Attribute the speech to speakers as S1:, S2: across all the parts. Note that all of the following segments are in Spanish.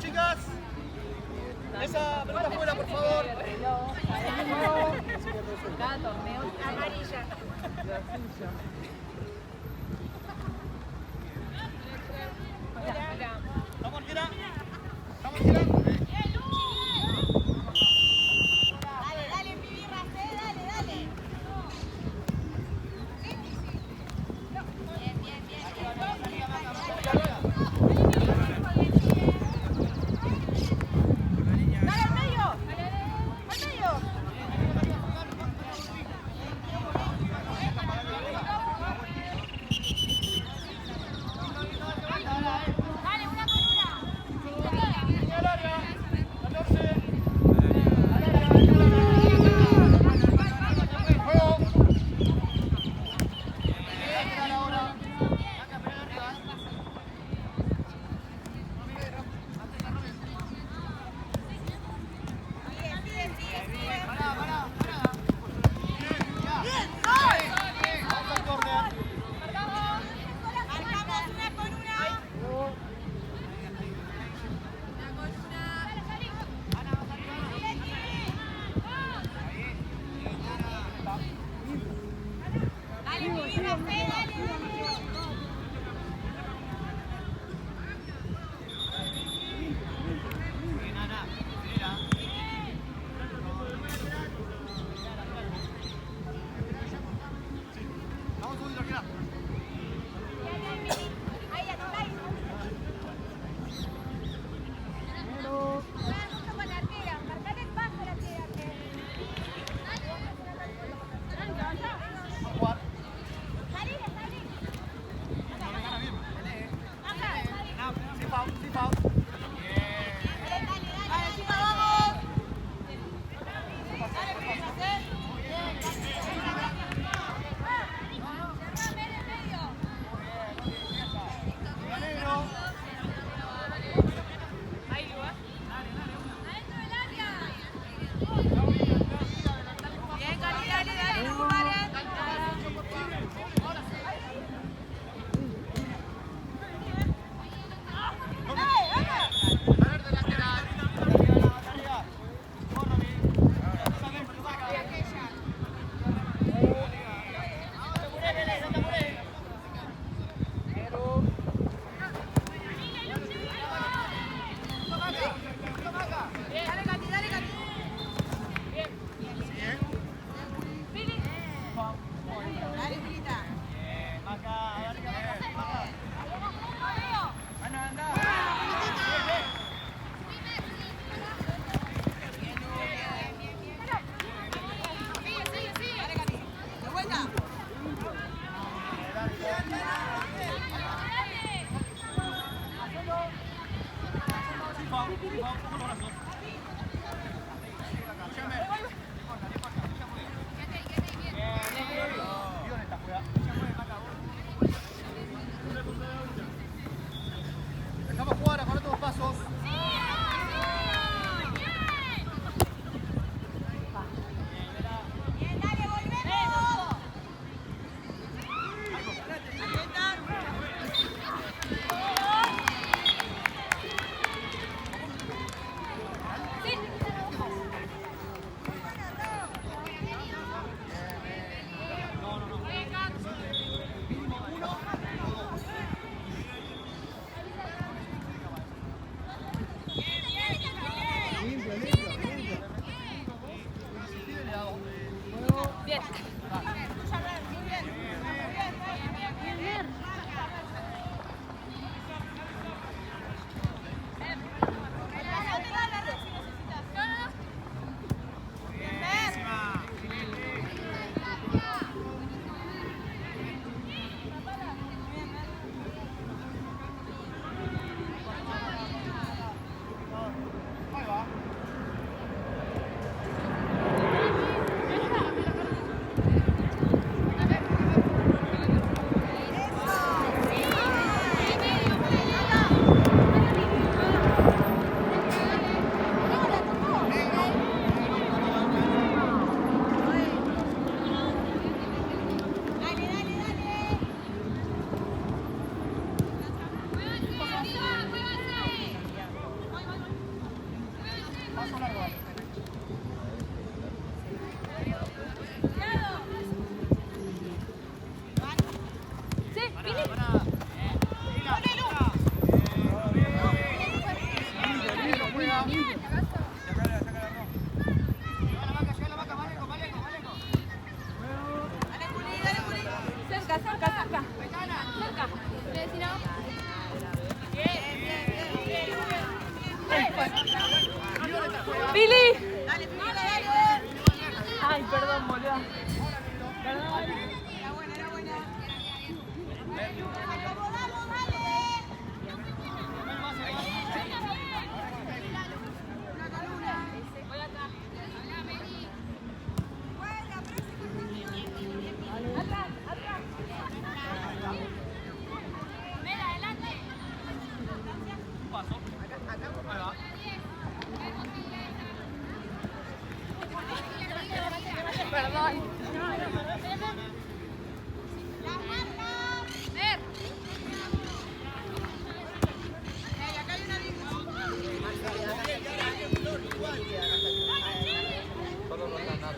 S1: chicas. Esa pelota fuera, por favor.
S2: Cada torneo
S3: amarilla.
S1: Vamos, Arquera. Vamos, Arquera.
S3: Dale, pibirras, dale. Bien. Dale al medio. Dale, una con una.
S1: Al área. 14. Juego. Vamos al córner.
S3: Marcamos una con una. Dale, pibirras, dale.
S1: Vamos un poquito, Arquera.
S3: Ahí, atrás. Justo con la arquera. Marcar el paso a la arquera.
S1: Vamos a jugar.
S3: Salí. Acá.
S1: Sin foul.
S3: Dale, chica, vamos. Dale, pibirras, cerrame en el medio.
S1: Negro.
S3: Adentro del área. Bien, dale, no paren. Dale, Gati. Pili. Dale, Pilita. Dale, Gati. De vuelta.
S1: Sin foul. Con los brazos. Violeta juega. Dejamos jugar a correr los pasos.
S3: Bien, dale, volvemos. Bien.
S1: Ahí va.
S3: Cerca, cerca, cerca. Cerca. Si no. ¡Pili! Dale, Pili, dale. Ay, perdón, boludo. Perdón. Era buena, era buena. Acomodamos, dale. Una columna. Voy atrás. Atrás, atrás. Ven, adelante.
S1: Un paso. Ahí va.
S3: Perdón. Ver. Acá hay una
S1: Solo no está nada.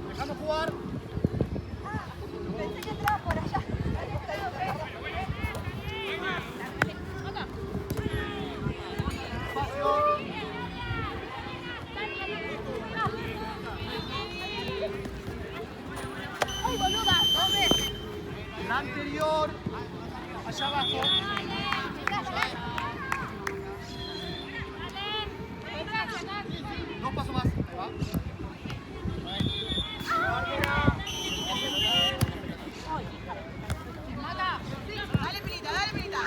S1: Dejamos jugar.
S3: Pensé que entraba por allá. ¡Ay, boluda! ¿Dónde?
S1: La anterior. Allá abajo. Dos pasos más. Ahí va.
S3: Dale, Pilita, dale, Pilita.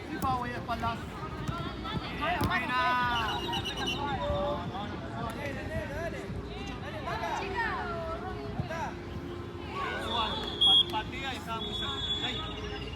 S1: FIFA, voy de espaldas. Buena. Patea y estaba muy cerca. Ahí.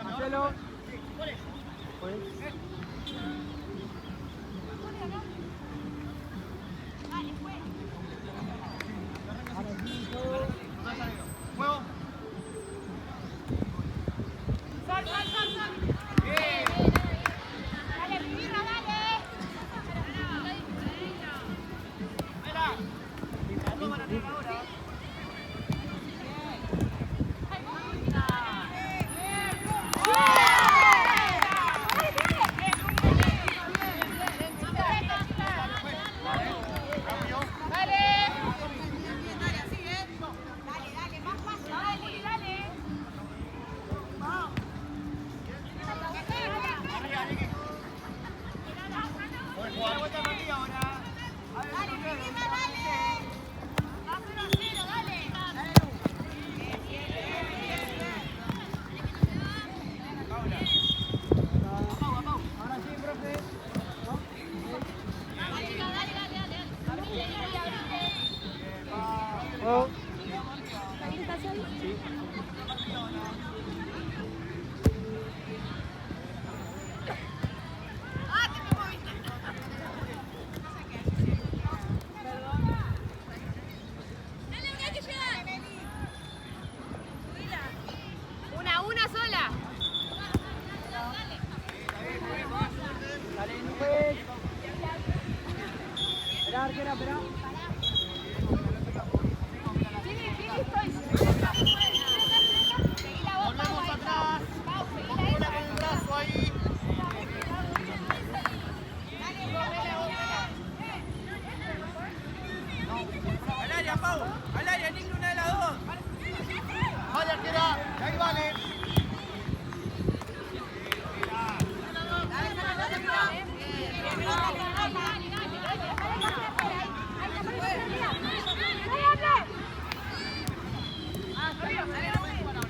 S3: Marcelo.
S1: Juego.
S3: Oh.
S2: Una sola.
S3: Dale, pues. Esperá, arquera, esperá.
S2: Seguí la voz,
S1: Volvemos atrás. Bola con el brazo ahí.
S4: Al área, Pau. Al área, Nick, una de las dos.
S1: Vale, arquera. Ahí vale.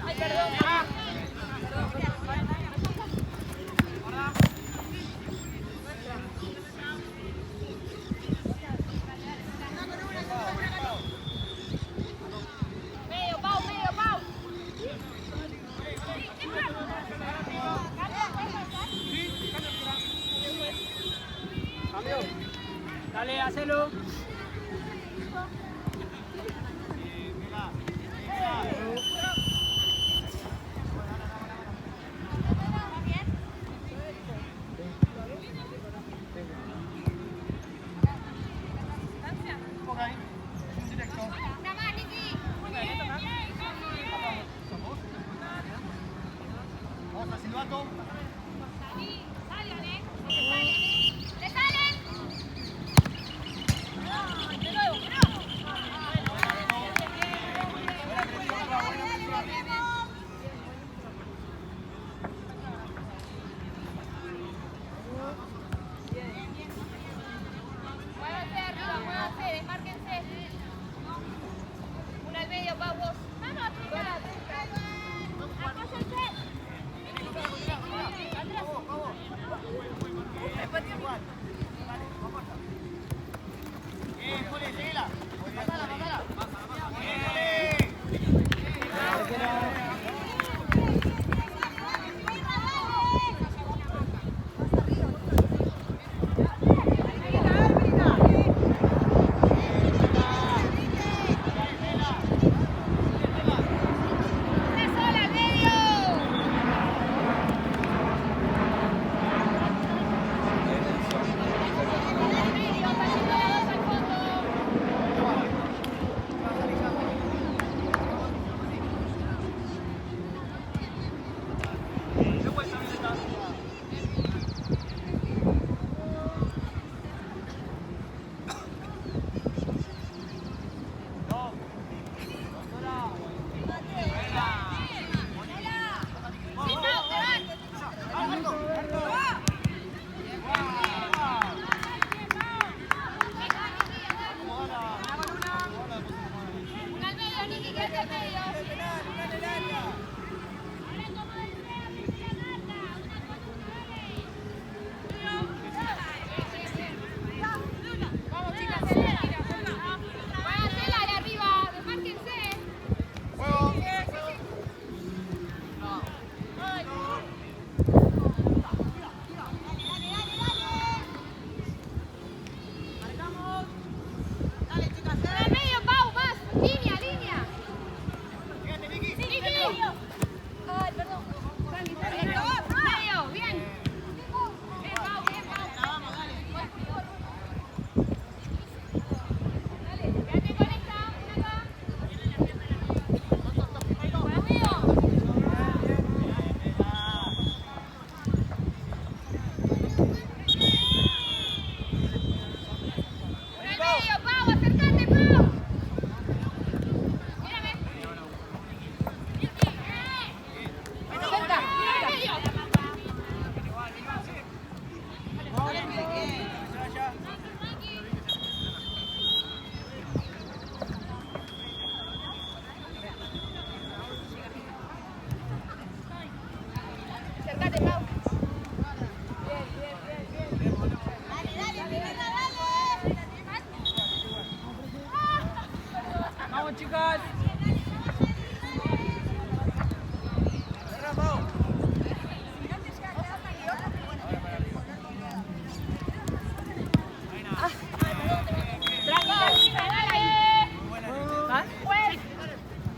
S2: Ay, perdón. Medio, Pau, medio, Pau.
S3: Cambio. Dale, hacelo.
S1: Ponga ahí. Directo.
S2: Una más, Niki.
S1: Vamos al silbato.
S2: Salgan, ¡le salen! De nuevo, muévanse arriba, muévanse, desmárquense. Una al medio, Pau, vos. Vamos, apóyense. Ay, perdón. Medio, bien. Bien, Pau, bien, Pau. Dale, quédate con esta, ven acá. Conmigo. Una al medio, Pau, acércate, Pau. Mírame. Cerca, al medio. Acércate, Pau. Bien, bien, bien, bien.
S3: Vamos, chicas.
S4: Cerra, Pau.
S3: ¿Vas?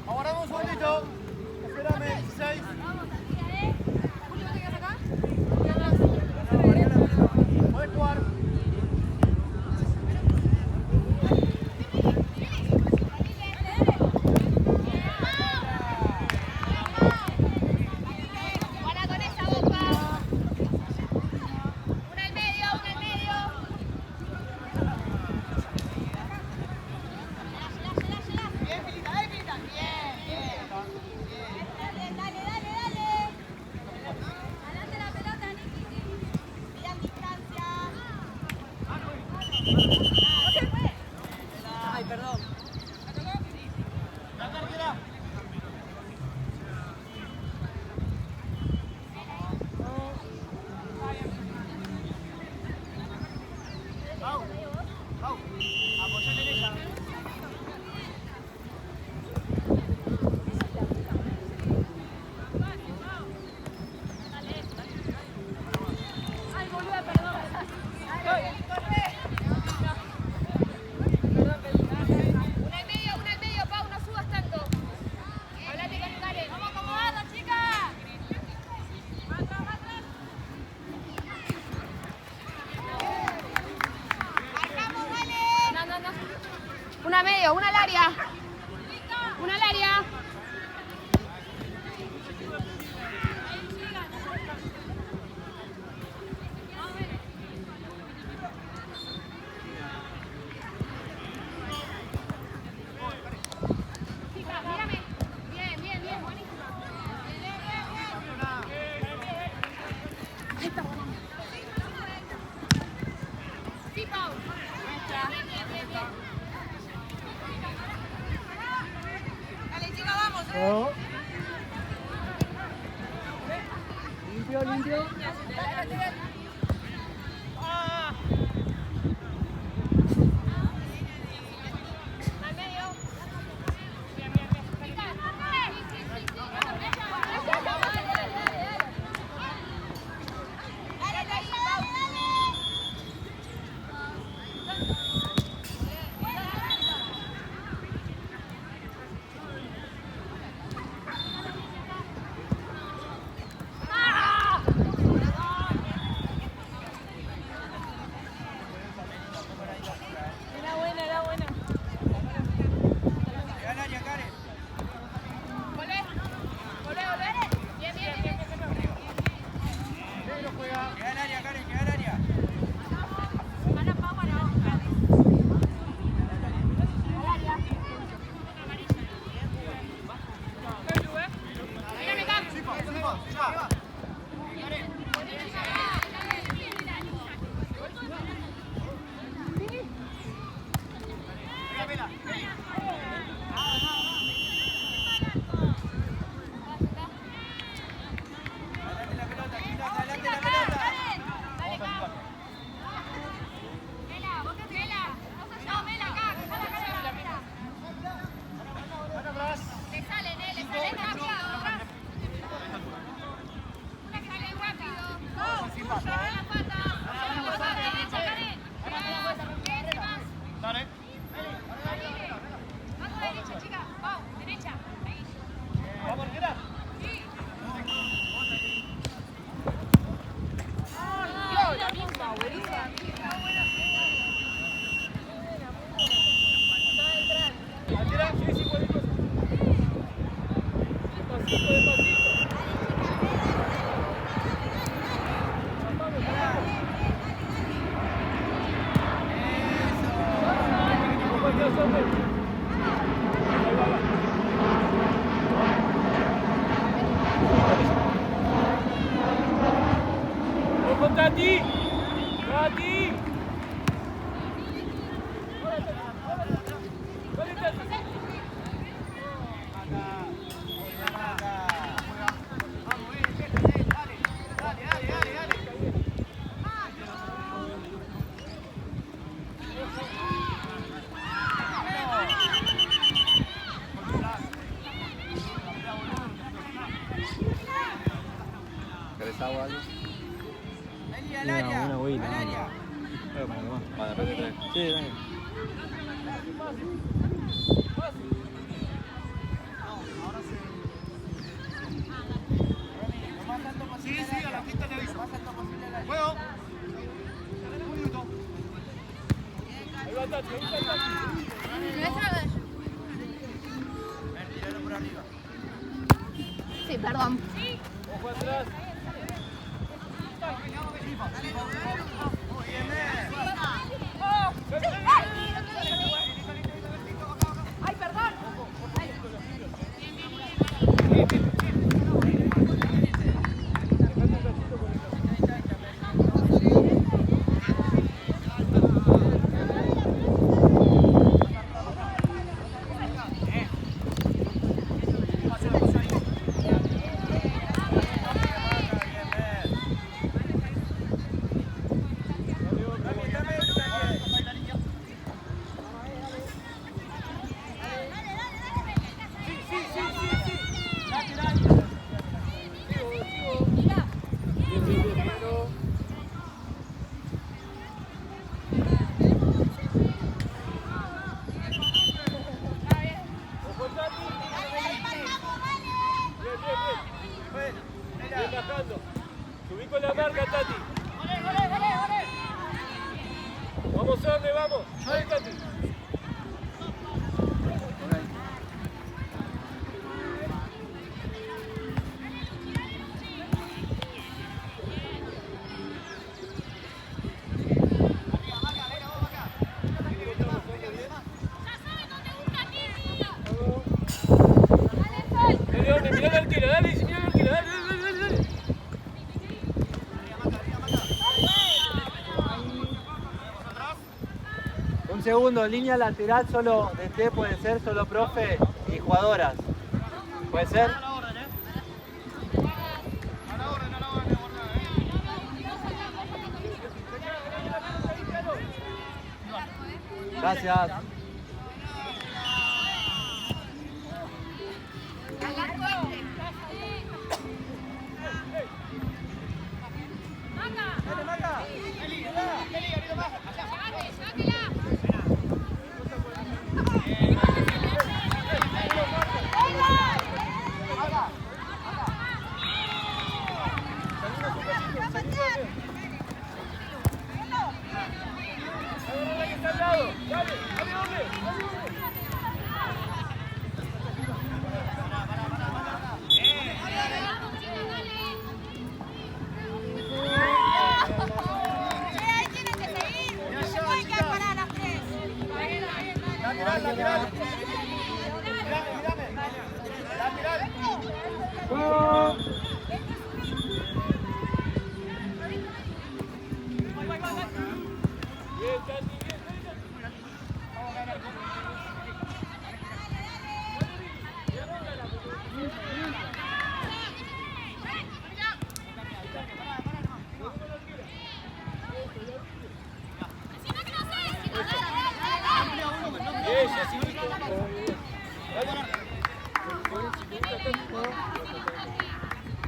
S1: Aguardamos un segundito. Espérame, 16. Puedes jugar.
S2: Guarda con esa boca. Una al medio, una al medio.
S5: Bien, Filita, dale, Filita. Bien, bien. Dale, dale, dale. Adelante la pelota, Niki. Bien, distancia.
S3: Ay, perdón.
S1: La cartera. Pau, Pau, apoyate en ella.
S3: Ay, boluda, perdón.
S2: Una al medio, Pau, no subas tanto. Hablate con Karen. Vamos a acomodarnos, chicas.
S5: Marcamos, dale.
S2: No, no, no. Una al medio, una al área. Una al área. Chicas, mírame. Bien, bien, bien, buenísimo. Sí, Pau. Bien, bien, bien, bien.
S5: Dale, chica, vamos.
S1: Oh. Limpio, limpio.
S2: Al medio. Bien, bien, bien. Chicas, sí, sí, sí, sí. Dale, dale, dale.
S5: Dale, dale, dale.
S3: Era buena, era buena.
S4: Llega al área, Karen.
S2: Volvé. Volvé, volvé. Bien, bien, bien.
S1: Negro juega.
S4: Llega al área, Karen, llega al área.
S2: Para Pau, para vos. Mírame acá.
S1: Encima, ya. Pégame.
S4: Adelante la pelota, chicas, adelante la pelota.
S2: Dale, Pau. Mela, vos te Mela. No, Mela, acá. Mela.
S1: Acá atrás.
S2: Le salen, le salen rápido. Acá.
S1: Despacito, despacito. ¡Ojo, Tati! ¡Tati! ¡Dale, Tati!
S6: ¿Querés agua, algo?
S4: Eli, al área.
S7: Una agüita.
S4: Al área.
S6: Vale, después te traigo.
S7: Sí, dale.
S4: Lo más alto posible. Sí, a la quinta le aviso. Lo más alto posible al área. Juego. Un minuto.
S1: Ahí va Tati, ahí está Tati.
S4: Ver, tiralo por arriba.
S2: Sí, perdón.
S1: Ojo atrás.
S4: Muy bien,
S5: ¡Ay, perdón!
S1: Bien bajando. Subí con la marca, Tati. Vamos, ¿dónde vamos? Ahí, Tati. Mirá la arquera, dale, mirá la arquera, dale, dale, dale, dale.
S7: Un segundo, línea lateral solo de T puede ser solo profe y jugadoras. ¿Puede ser? Gracias.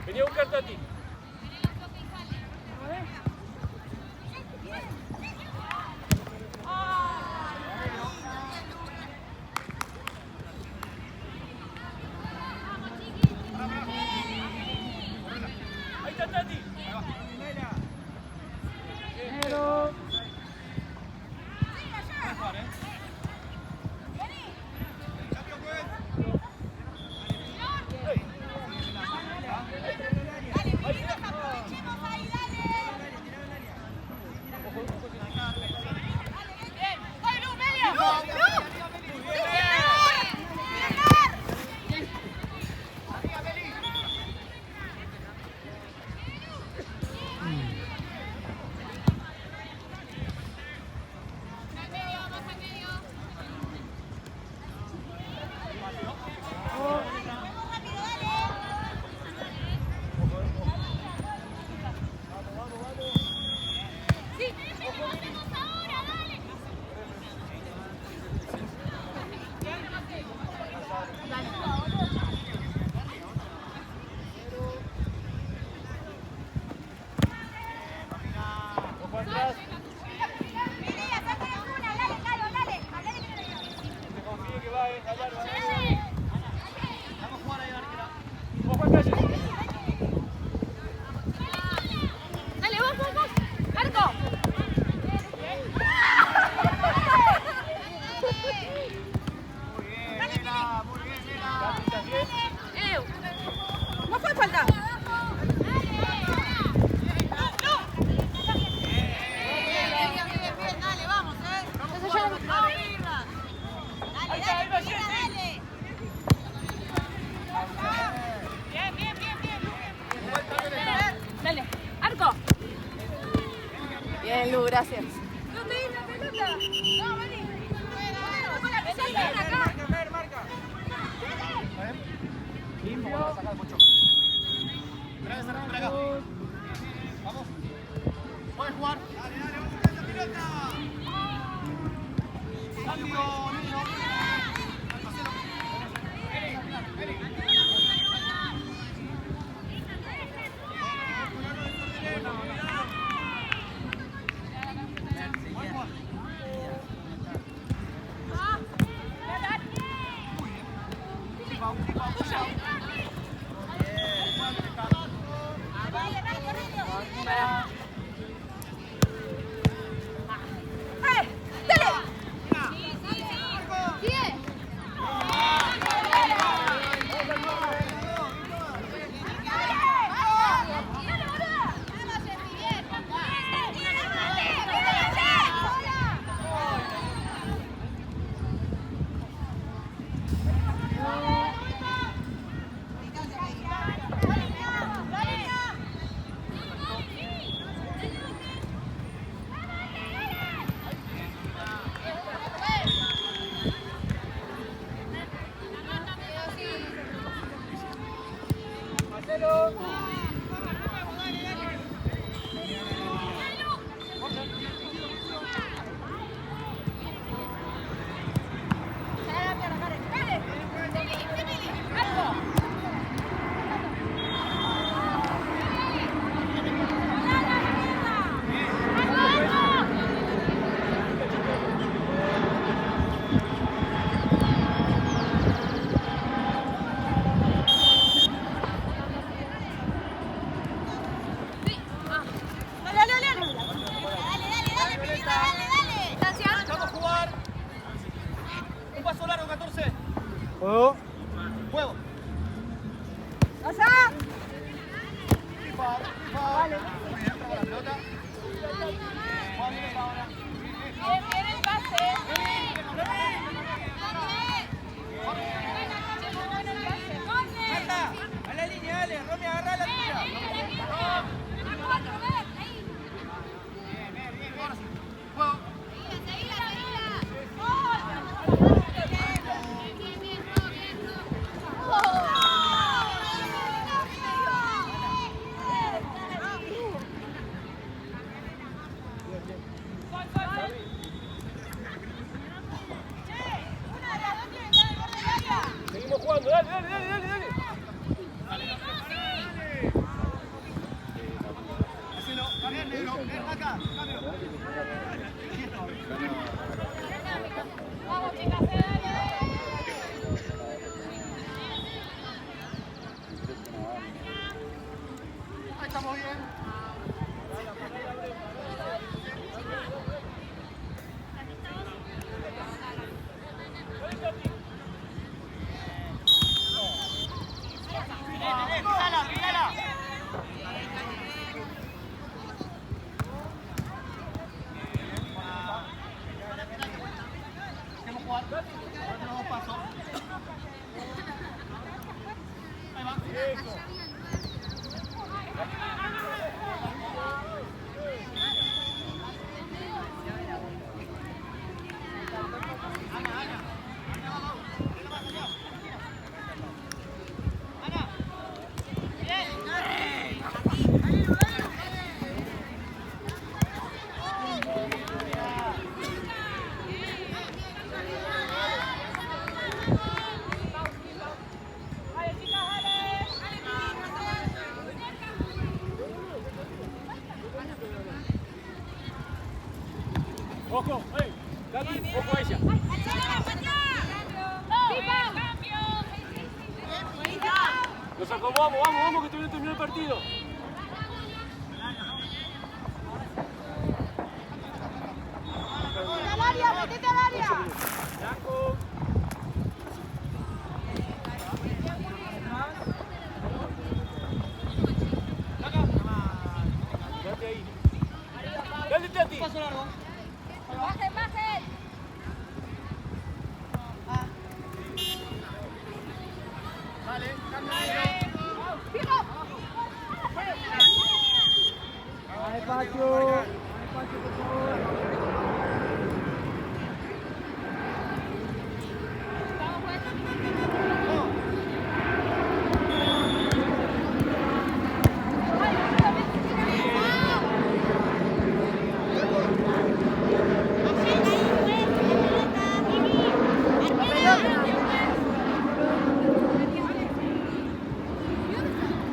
S1: Venía a buscarte a ti. Ahí está Tati.
S3: Lu, gracias.
S2: ¡No te di la pelota! ¡No, vení! ¡Con la pelota acá!
S1: Limpio. Saca el pocho. Espera, espera acá. Vamos. Puedes jugar. Dale, dale, vamos a esa pelota. Cambio, niño. Vamos a jugar. Un paso largo, 14.
S7: Juego.
S1: Juego.
S5: ¡Pasa!
S1: Vale. Muy bien, traba la pelota. Juega bien ahora.
S2: Bien el pase.
S1: Marta, a la línea, dale. Romy, agarrá la tuya. Ahora sí. Juego.
S4: Seguimos jugando, dale, dale, dale, dale, dale.
S1: Hacelo. Bien, negro. Ven acá. Cambio.
S2: Vamos, chicas, dale.
S1: Ahí estamos bien. Písala, písala. Dejemos jugar. Ahora tenemos dos pasos. Ahí va.
S4: Ojo, Gaby, ojo a ella. Nos acomodamos, vamos, vamos, que todavía no terminó el partido.
S5: ¡Al área! ¡Metete al área!
S4: Blanco. Quédate ahí. Dale, Tati.
S1: Paso largo.
S2: Bajen, bajen.
S1: Vale, cambio.
S7: Hay espacio. Hay espacio, por favor.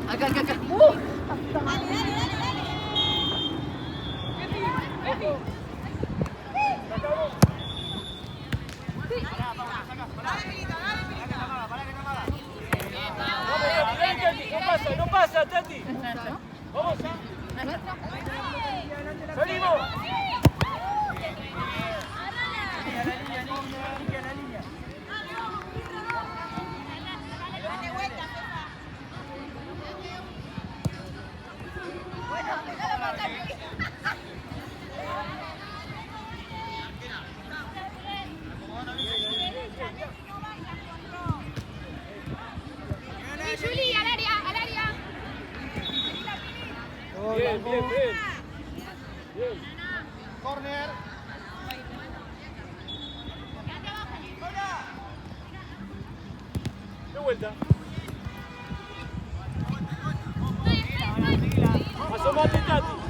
S3: Acá, acá, acá.
S1: No pasa, Tati. Vamos. Salimos.
S2: Juli, al área, al área.
S1: Bien, bien, bien. Bien.
S4: Corner.
S1: De vuelta. Asomate, Tati.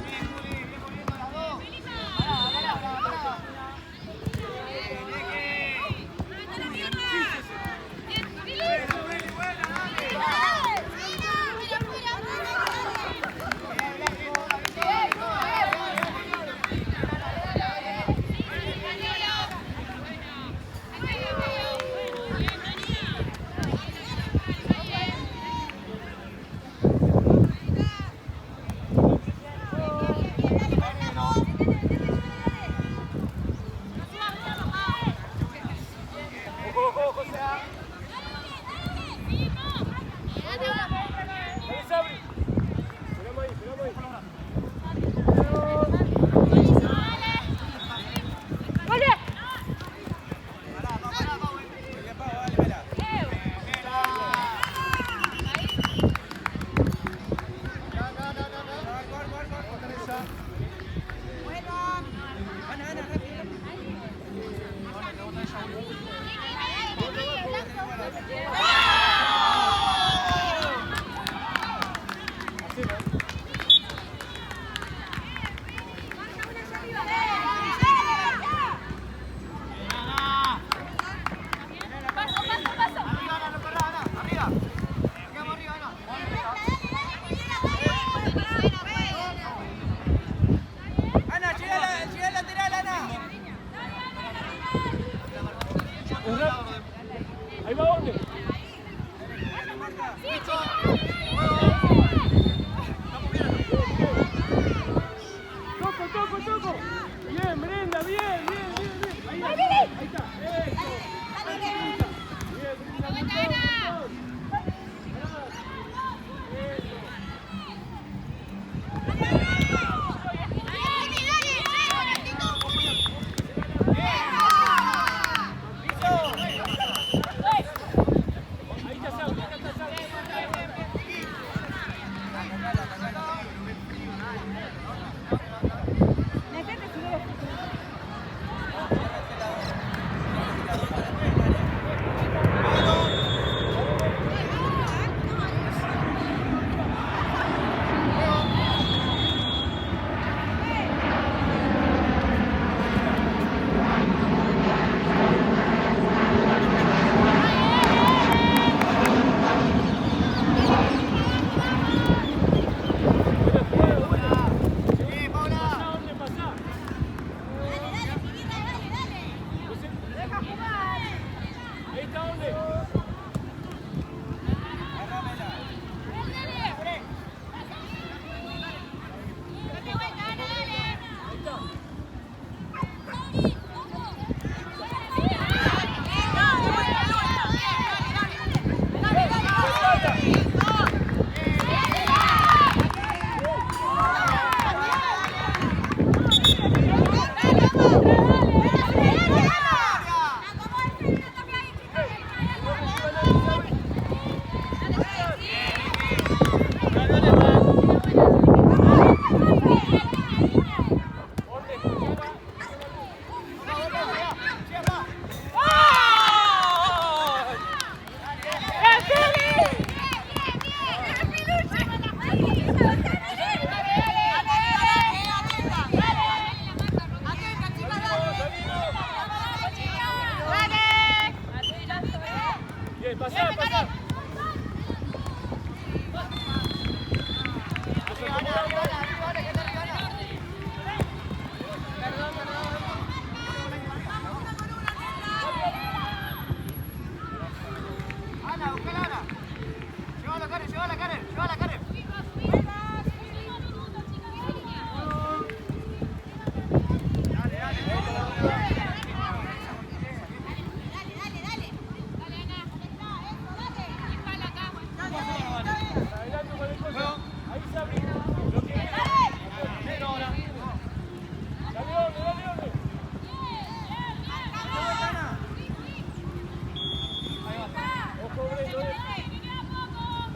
S1: llévala, Karen, llévala, Karen.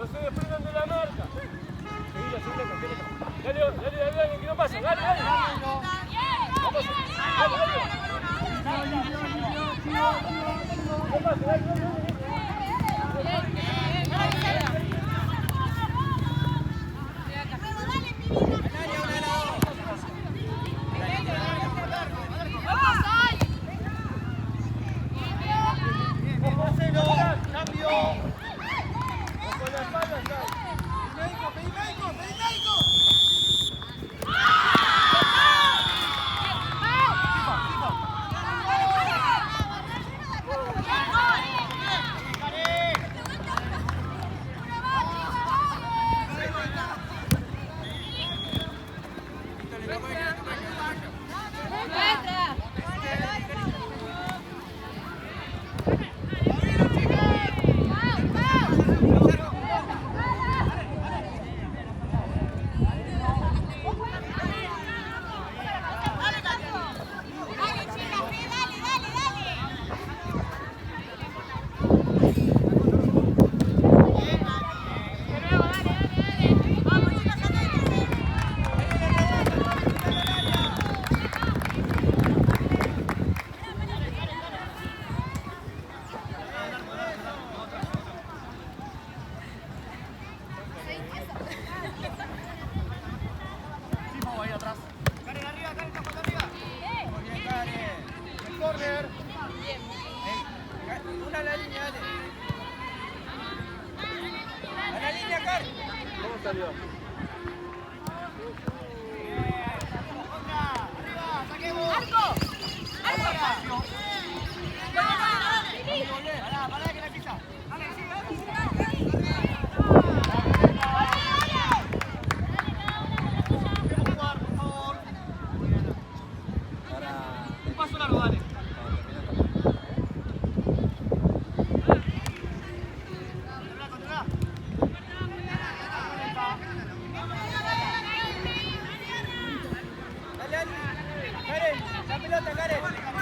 S4: No se desprendan de la marca. Seguila, dale, dale, que no pasa, dale, dale. Vamos, ¿cómo salió?
S1: Un paso largo, dale.
S3: Karen, la pelota, Karen.